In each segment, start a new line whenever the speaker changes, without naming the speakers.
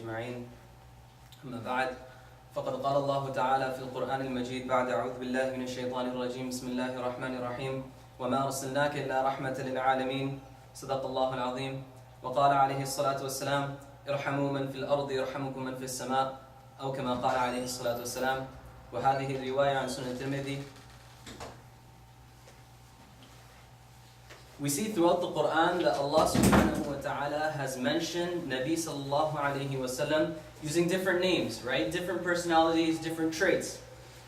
أجمعين أما بعد فقد قال الله تعالى في القرآن المجيد بعد أعوذ بالله من الشيطان الرجيم بسم الله الرحمن الرحيم وما أرسلناك إلا رحمة للعالمين صدق الله العظيم وقال عليه الصلاة والسلام ارحموا من في الأرض يرحمكم من في السماء أو كما قال عليه الصلاة والسلام. وهذه الرواية عن سنن الترمذي. We see throughout the Quran that Allah subhanahu wa ta'ala has mentioned Nabi sallallahu alayhi wa sallam using different names, right? Different personalities, different traits.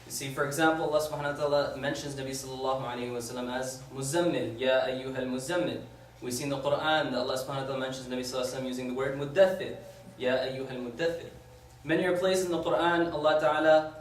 You see, for example, Allah subhanahu wa ta'ala mentions Nabi sallallahu alayhi wa sallam as Muzammil, Ya ayyuhal Muzammil. We see in the Quran that Allah subhanahu wa ta'ala mentions Nabi sallallahu alayhi wa sallam using the word Muddathir, Ya ayyuhal Muddathir. Many are places in the Quran, Allah ta'ala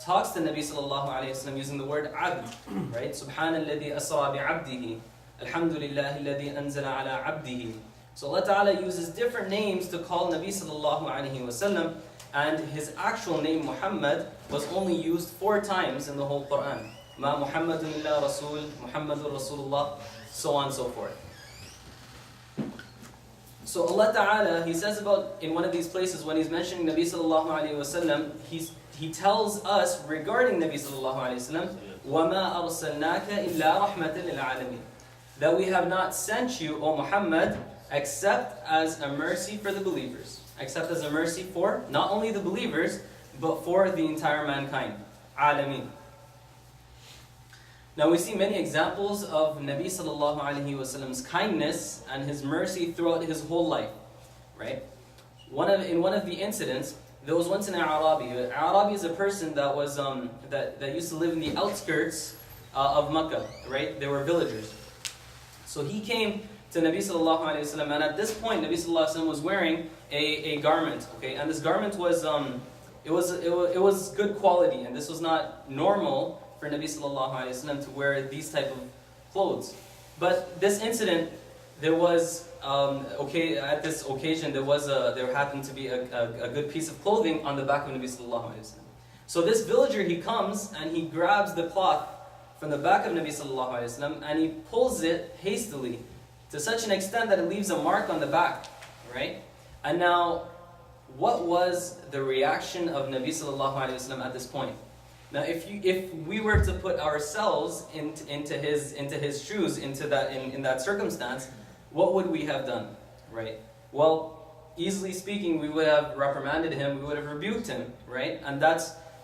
talks to Nabi sallallahu alayhi wa sallam using the word Abd, right? Subhanalladhi asra bi'abdihi. Alhamdulillah alladhi anzala ala abdihi. So Allah Ta'ala uses different names to call Nabi sallallahu alayhi wa sallam, and his actual name Muhammad was only used 4 times in the whole Quran. Ma Muhammadun illa Rasul, Muhammadur Rasulullah, so on and so forth. So Allah Ta'ala, He says about in one of these places when He's mentioning Nabi sallallahu alayhi wa sallam, He tells us regarding Nabi sallallahu alayhi wa sallam, وَمَا أَرْسَلْنَاكَ إِلَّا رَحْمَةً لِلْعَالَمِينَ. That we have not sent you, O Muhammad, except as a mercy for the believers. Except as a mercy for not only the believers, but for the entire mankind. Alameen. Now we see many examples of Nabi sallallahu alayhi wa sallam's kindness and his mercy throughout his whole life. Right? In one of the incidents, there was once an Arabi. An Arabi is a person that was that used to live in the outskirts of Makkah. Right? They were villagers. So he came to Nabi sallallahu alayhi wa sallam, and at this point Nabi sallallahu alayhi wa sallam was wearing a garment, okay, and this garment was it was good quality, and this was not normal for Nabi sallallahu alayhi wa sallam to wear these type of clothes. But this incident, there was at this occasion there happened to be a good piece of clothing on the back of Nabi sallallahu alayhi wa sallam. So this villager, he comes and he grabs the cloth from the back of Nabi sallallahu alayhi wa sallam, and he pulls it hastily to such an extent that it leaves a mark on the back, right? And now, what was the reaction of Nabi sallallahu alayhi wa sallam at this point? Now, if we were to put ourselves into his shoes, in that circumstance, what would we have done, right? Well, easily speaking, we would have reprimanded him, we would have rebuked him, right?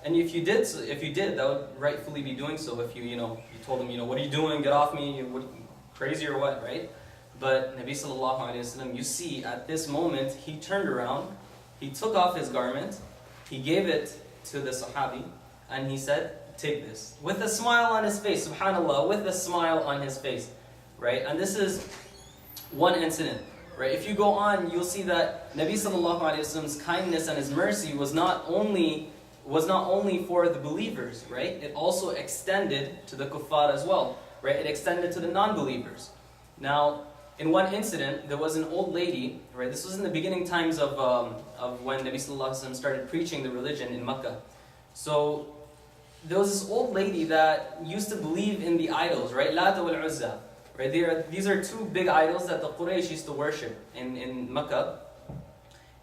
And if you did, that would rightfully be doing so. If you told him, what are you doing? Get off me! What, crazy or what, right? But Nabi sallallahu alayhi wa sallam, you see, at this moment, he turned around, he took off his garment, he gave it to the Sahabi, and he said, "Take this," with a smile on his face. Subhanallah, with a smile on his face, right? And this is one incident, right? If you go on, you'll see that Nabi sallallahu alayhi wa sallam's kindness and his mercy was not only for the believers, right? It also extended to the kuffar as well, right? It extended to the non-believers. Now, in one incident, there was an old lady, right? This was in the beginning times of when Nabi sallallahu alaihi wasallam started preaching the religion in Makkah. So there was this old lady that used to believe in the idols, right? Lat wal Uzza, right? These are 2 big idols that the Quraysh used to worship in Makkah.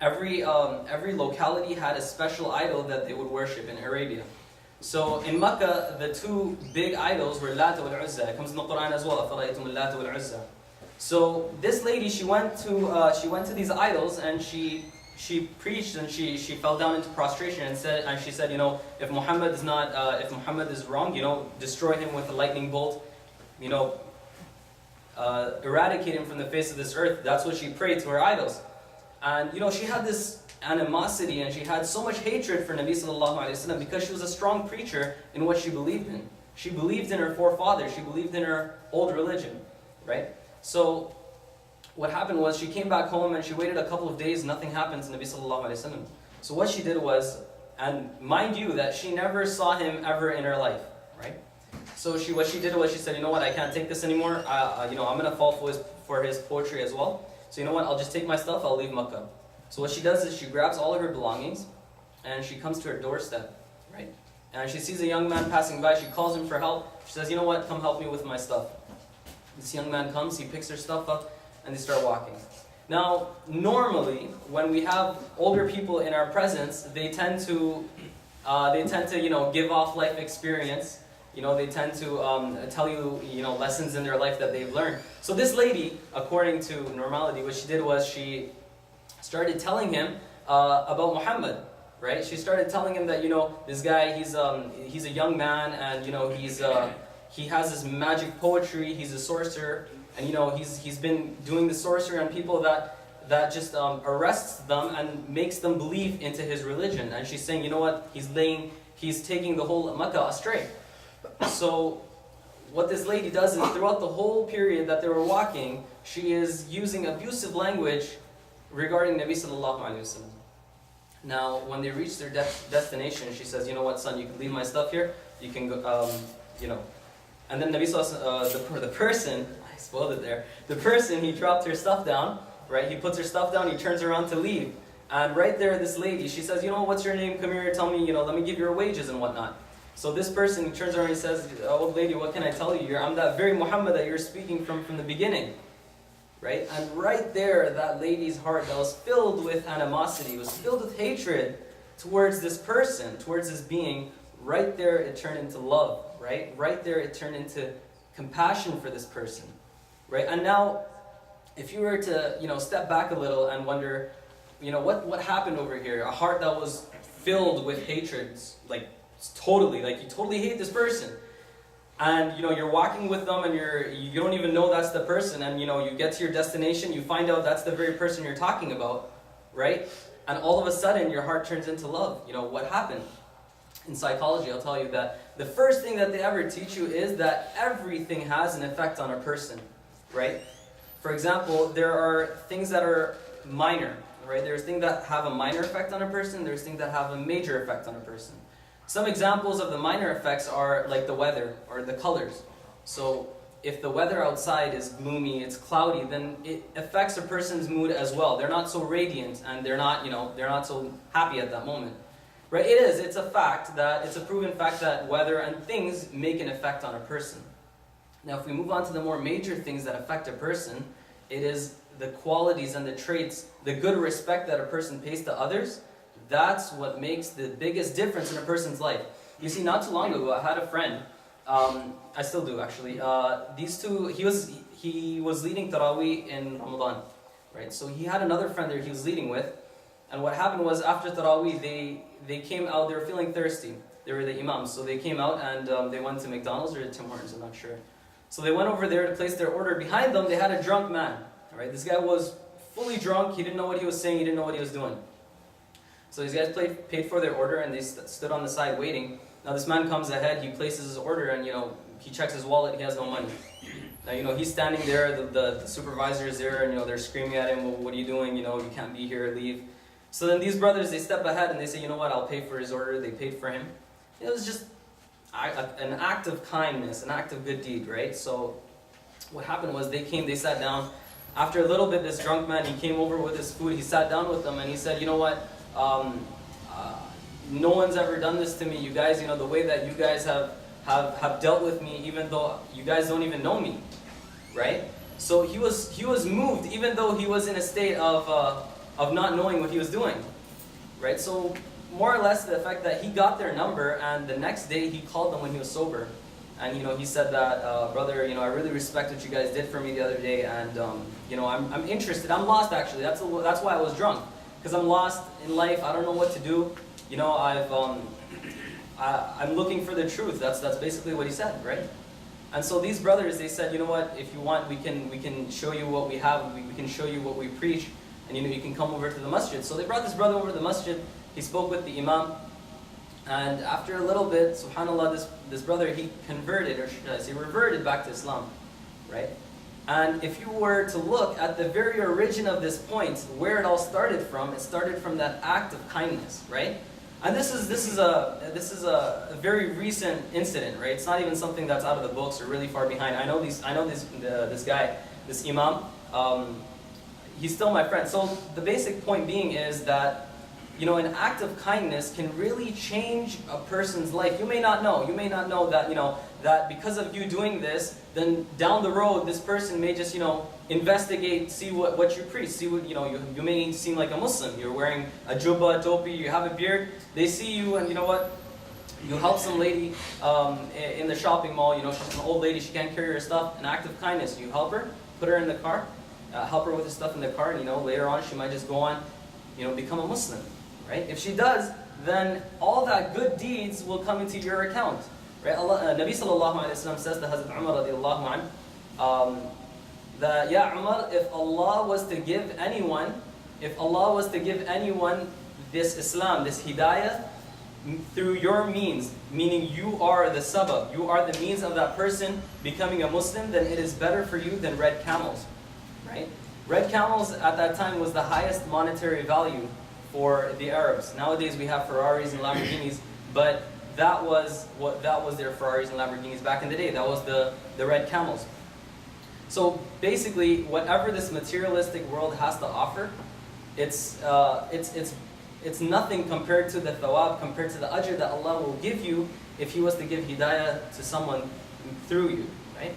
Every locality had a special idol that they would worship in Arabia. So in Makkah, the 2 big idols were Lat wal Uzza. It comes in the Quran as well. أَفَرَأَيْتُمُ اللَّاتَ وَالْعُزَّى. So this lady, she went to these idols, and she preached, and she fell down into prostration and she said, if Muhammad is wrong, destroy him with a lightning bolt, eradicate him from the face of this earth. That's what she prayed to her idols. And she had this animosity, and she had so much hatred for Nabi sallallahu alayhi wa sallam because she was a strong preacher in what she believed in. She believed in her forefathers, she believed in her old religion, right? So what happened was, she came back home and she waited a couple of days, nothing happened to Nabi sallallahu alayhi wa sallam. So what she did was, and mind you that she never saw him ever in her life, right? So what she did was, she said, I can't take this anymore. I'm going to fall for his poetry as well. So I'll just take my stuff, I'll leave Makkah. So what she does is, she grabs all of her belongings, and she comes to her doorstep, right? And she sees a young man passing by, she calls him for help. She says, come help me with my stuff. This young man comes, he picks her stuff up, and they start walking. Now, normally, when we have older people in our presence, they tend to give off life experience. They tend to tell you, lessons in their life that they've learned. So this lady, according to normality, what she did was she started telling him about Muhammad, right? She started telling him that, this guy, he's a young man, and, he has this magic poetry, he's a sorcerer, and, he's been doing the sorcery on people that just arrests them and makes them believe into his religion. And she's saying, you know what, he's taking the whole Makkah astray. So what this lady does is, throughout the whole period that they were walking, she is using abusive language regarding Nabi sallallahu alaihi wasallam. Now, when they reach their destination, she says, you know what, son, you can leave my stuff here, you can go, And then Nabi sallallahu the person, I spoiled it there, the person, he dropped her stuff down, right? He puts her stuff down, he turns around to leave. And right there, this lady, she says, what's your name? Come here, tell me, let me give you your wages and whatnot. So this person turns around and says, old lady, what can I tell you? I'm that very Muhammad that you're speaking from the beginning. Right? And right there, that lady's heart that was filled with animosity, was filled with hatred towards this person, towards this being, right there it turned into love. Right? Right there it turned into compassion for this person. Right? And now, if you were to, step back a little and wonder, what happened over here? A heart that was filled with hatred, you totally hate this person. And, you're walking with them and you don't even know that's the person. And, you get to your destination, you find out that's the very person you're talking about, right? And all of a sudden, your heart turns into love. What happened? In psychology, I'll tell you that the first thing that they ever teach you is that everything has an effect on a person, right? For example, there are things that are minor, right? There's things that have a minor effect on a person, there's things that have a major effect on a person. Some examples of the minor effects are like the weather or the colors. So if the weather outside is gloomy, it's cloudy, then it affects a person's mood as well. They're not so radiant and they're not so happy at that moment. Right? It's a fact it's a proven fact that weather and things make an effect on a person. Now if we move on to the more major things that affect a person, it is the qualities and the traits, the good respect that a person pays to others. That's what makes the biggest difference in a person's life. You see, not too long ago, I had a friend, I still do actually, he was leading Taraweeh in Ramadan, right? So he had another friend there he was leading with, and what happened was after Taraweeh, they came out, they were feeling thirsty. They were the imams, so they came out and they went to McDonald's or Tim Hortons, I'm not sure. So they went over there to place their order. Behind them, they had a drunk man, right? This guy was fully drunk, he didn't know what he was saying, he didn't know what he was doing. So these guys paid for their order and they stood on the side waiting. Now this man comes ahead, he places his order and he checks his wallet, he has no money. Now he's standing there, the supervisor is there and they're screaming at him, well, what are you doing, you can't be here, leave. So then these brothers, they step ahead and they say, you know what, I'll pay for his order. They paid for him. It was just an act of kindness, an act of good deed, right? So what happened was they sat down. After a little bit, this drunk man, he came over with his food, he sat down with them and he said, you know what, no one's ever done this to me. You guys, the way that you guys have dealt with me, even though you guys don't even know me, right? So he was moved, even though he was in a state of not knowing what he was doing, right? So more or less the fact that he got their number and the next day he called them when he was sober. And he said that, brother, I really respect what you guys did for me the other day, and I'm interested. I'm lost actually. That's why I was drunk, because I'm lost in life. I don't know what to do. I'm looking for the truth. That's basically what he said, right? And so these brothers, they said, you know what? If you want, we can show you what we have. We can show you what we preach, and you can come over to the masjid. So they brought this brother over to the masjid. He spoke with the imam. And after a little bit, subhanAllah, this brother, he converted, or should I say, reverted back to Islam, right? And if you were to look at the very origin of this point, where it all started from, it started from that act of kindness, right? And this is a very recent incident, right? It's not even something that's out of the books or really far behind. I know this guy, this imam, he's still my friend. So the basic point being is that, an act of kindness can really change a person's life. You may not know. You may not know that, that because of you doing this, then down the road, this person may just, investigate, see what you preach. See what, you may seem like a Muslim. You're wearing a jubba, a topi, you have a beard. They see you, and you know what? You help some lady in the shopping mall. She's an old lady. She can't carry her stuff. An act of kindness. You help her, put her in the car, help her with the stuff in the car, and later on she might just go on, become a Muslim. Right? If she does, then all that good deeds will come into your account. Right? Nabi sallallahu alayhi wa sallam says to Hazrat Umar radiallahu anhu, that, Ya Umar, if Allah was to give anyone this Islam, this hidayah, through your means, meaning you are the sabab, you are the means of that person becoming a Muslim, then it is better for you than red camels. Right? Red camels at that time was the highest monetary value for the Arabs. Nowadays we have Ferraris and Lamborghinis, but that was their Ferraris and Lamborghinis back in the day. That was the red camels. So basically, whatever this materialistic world has to offer, it's nothing compared to the thawab, compared to the ajr that Allah will give you if He was to give hidayah to someone through you, right?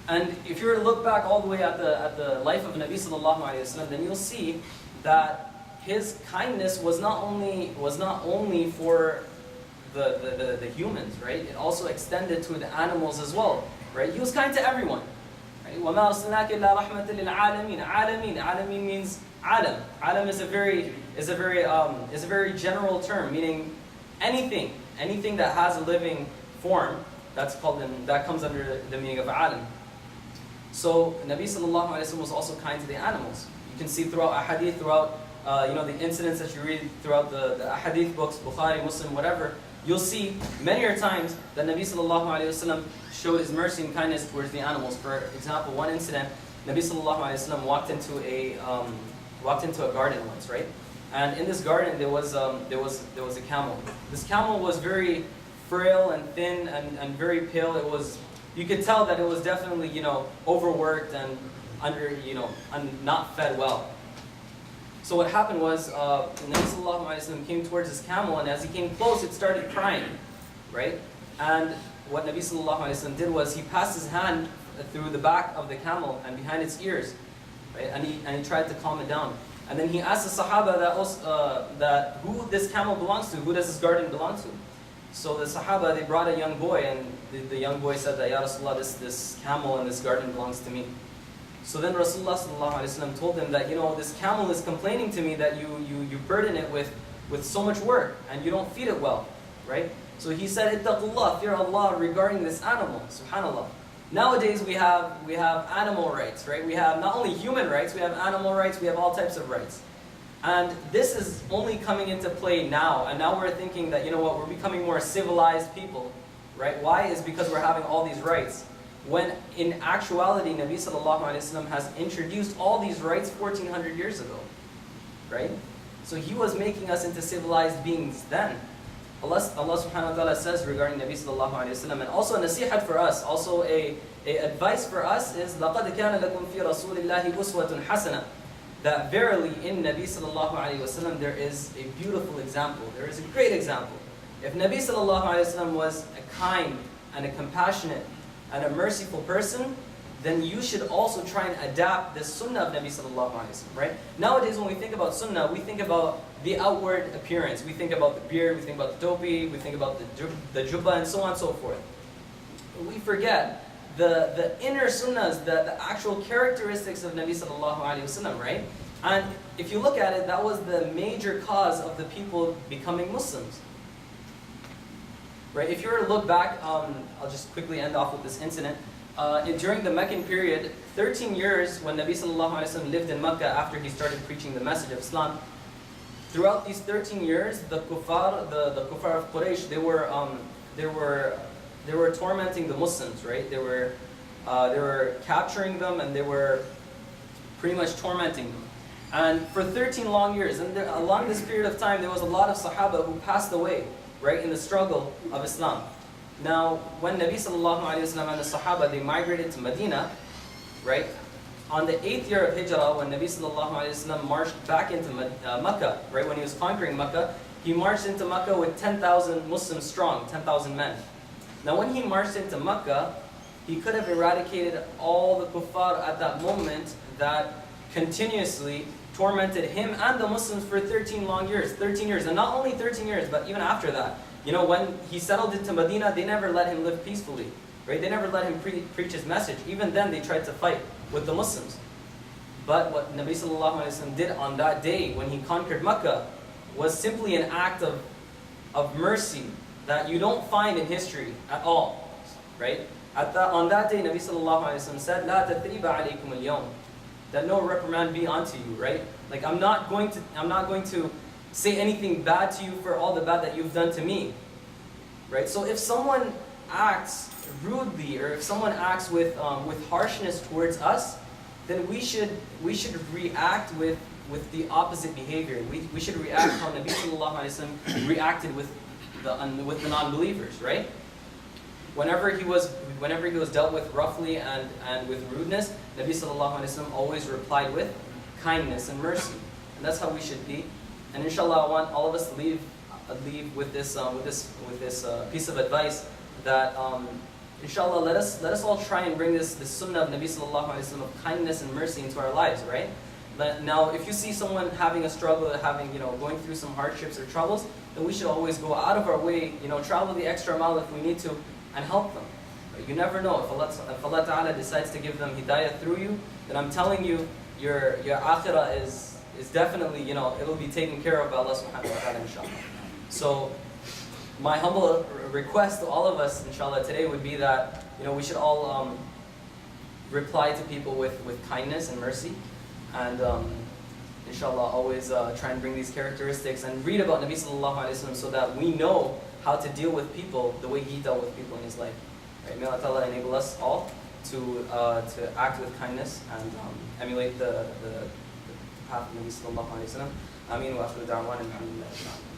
And if you were to look back all the way at the life of Nabi sallallahu alaihi wasallam, then you'll see that his kindness was not only for the humans, right? It also extended to the animals as well, right? He was kind to everyone. Right? وَمَا أَرْسَلْنَاكَ إِلَّا رَحْمَةً لِلْعَالَمِينَ. Alam means alam. Alam is a very general term, meaning anything that has a living form. That comes under the meaning of alam. So Nabi sallallahu alaihi wasallam was also kind to the animals. You can see throughout ahadith, throughout the incidents that you read throughout the ahadith books, Bukhari, Muslim, whatever, you'll see many times that Nabi sallallahu alaihi wasallam showed his mercy and kindness towards the animals. For example, one incident, Nabi sallallahu alaihi wasallam walked into a garden once, right? And in this garden there was a camel. This camel was very frail and thin and very pale. You could tell that it was definitely overworked and and not fed well. So what happened was, Nabi sallallahu alaihi wasallam came towards his camel, and as he came close, it started crying, right? And what Nabi sallallahu alaihi wasallam did was he passed his hand through the back of the camel and behind its ears, right? And he tried to calm it down. And then he asked the Sahaba that who this camel belongs to, who does this garden belong to? So the Sahaba, they brought a young boy, and the young boy said that, Ya Rasulullah, this camel and this garden belongs to me. So then Rasulullah sallallahu alaihi wasallam told them that, this camel is complaining to me that you burden it with so much work and you don't feed it well, right? So he said, Ittaqullah, fear Allah regarding this animal, subhanallah. Nowadays we have animal rights, right? We have not only human rights, we have animal rights, we have all types of rights. And this is only coming into play now, and now we're thinking that, we're becoming more civilized people, right? Why? Is because we're having all these rights. When in actuality, Nabi sallallahu alaihi wasallam has introduced all these rights 1400 years ago, right? So he was making us into civilized beings then. Allah subhanahu wa ta'ala says regarding Nabi sallallahu alaihi wasallam, and also a nasihat for us, also a advice for us is, لَقَدْ كَانَ لَكُمْ فِي رَسُولِ اللَّهِ أُسْوَةٌ حَسَنَةٌ. That verily in Nabi sallallahu alaihi wasallam there is a beautiful example, there is a great example. If Nabi sallallahu alaihi wasallam was a kind and a compassionate and a merciful person, then you should also try and adapt the sunnah of Nabi sallallahu alaihi wasallam, right? Nowadays when we think about sunnah, we think about the outward appearance. We think about the beard, we think about the topi, we think about the jubba, and so on and so forth. But we forget the inner sunnahs, the actual characteristics of Nabi sallallahu alaihi wasallam, right? And if you look at it, that was the major cause of the people becoming Muslims. Right? If you were to look back, I'll just quickly end off with this incident. During the Meccan period, 13 years when Nabi sallallahu alaihi wasallam lived in Mecca after he started preaching the message of Islam, throughout these 13 years, the kuffar of Quraysh, they were tormenting the Muslims, right? They were capturing them, and they were pretty much tormenting them. And for 13 long years, and along this period of time, there was a lot of Sahaba who passed away, right, in the struggle of Islam. Now, when Nabi sallallahu alaihi wasallam and the Sahaba, they migrated to Medina, right, on the 8th year of Hijrah, when Nabi sallallahu alayhi wa sallam marched back into Makkah, right, when he was conquering Makkah, he marched into Makkah with 10,000 Muslims strong, 10,000 men. Now when he marched into Makkah, he could have eradicated all the kuffar at that moment that continuously tormented him and the Muslims for 13 long years, 13 years. And not only 13 years, but even after that. You know, when he settled into Medina, they never let him live peacefully. Right? They never let him preach his message. Even then, they tried to fight with the Muslims. But what Nabi sallallahu alaihi wasallam did on that day when he conquered Makkah was simply an act of mercy that you don't find in history at all. Right? On that day, Nabi sallallahu alaihi wasallam said, "La tathriba alaykum al-yawm," that no reprimand be unto you. Right? Like I'm not going to say anything bad to you for all the bad that you've done to me. Right? So if someone acts rudely, or if someone acts with harshness towards us, then we should react with the opposite behavior. We should react how Nabi sallallahu alaihi wasallam reacted with the non-believers, right? Whenever he was dealt with roughly and with rudeness, Nabi sallallahu alaihi wasallam always replied with kindness and mercy, and that's how we should be. And inshallah, I want all of us to leave with this piece of advice that. Inshallah, let us all try and bring this sunnah of Nabi sallallahu alaihi wasallam of kindness and mercy into our lives, right? Now, if you see someone having a struggle, going through some hardships or troubles, then we should always go out of our way, travel the extra mile if we need to, and help them. Right? You never know, if Allah Ta'ala decides to give them hidayah through you, then I'm telling you, your akhirah is definitely, it'll be taken care of by Allah subhanahu wa ta'ala, inshallah. So, my humble request to all of us, inshallah, today would be that we should all reply to people with kindness and mercy, and inshallah always try and bring these characteristics and read about Nabi sallallahu alaihi wasallam so that we know how to deal with people the way he dealt with people in his life. Right? May Allah Ta'ala enable us all to act with kindness and emulate the path of Nabi sallallahu alaihi wasallam. Ameen wa akhiru da'wana alhamdulillah.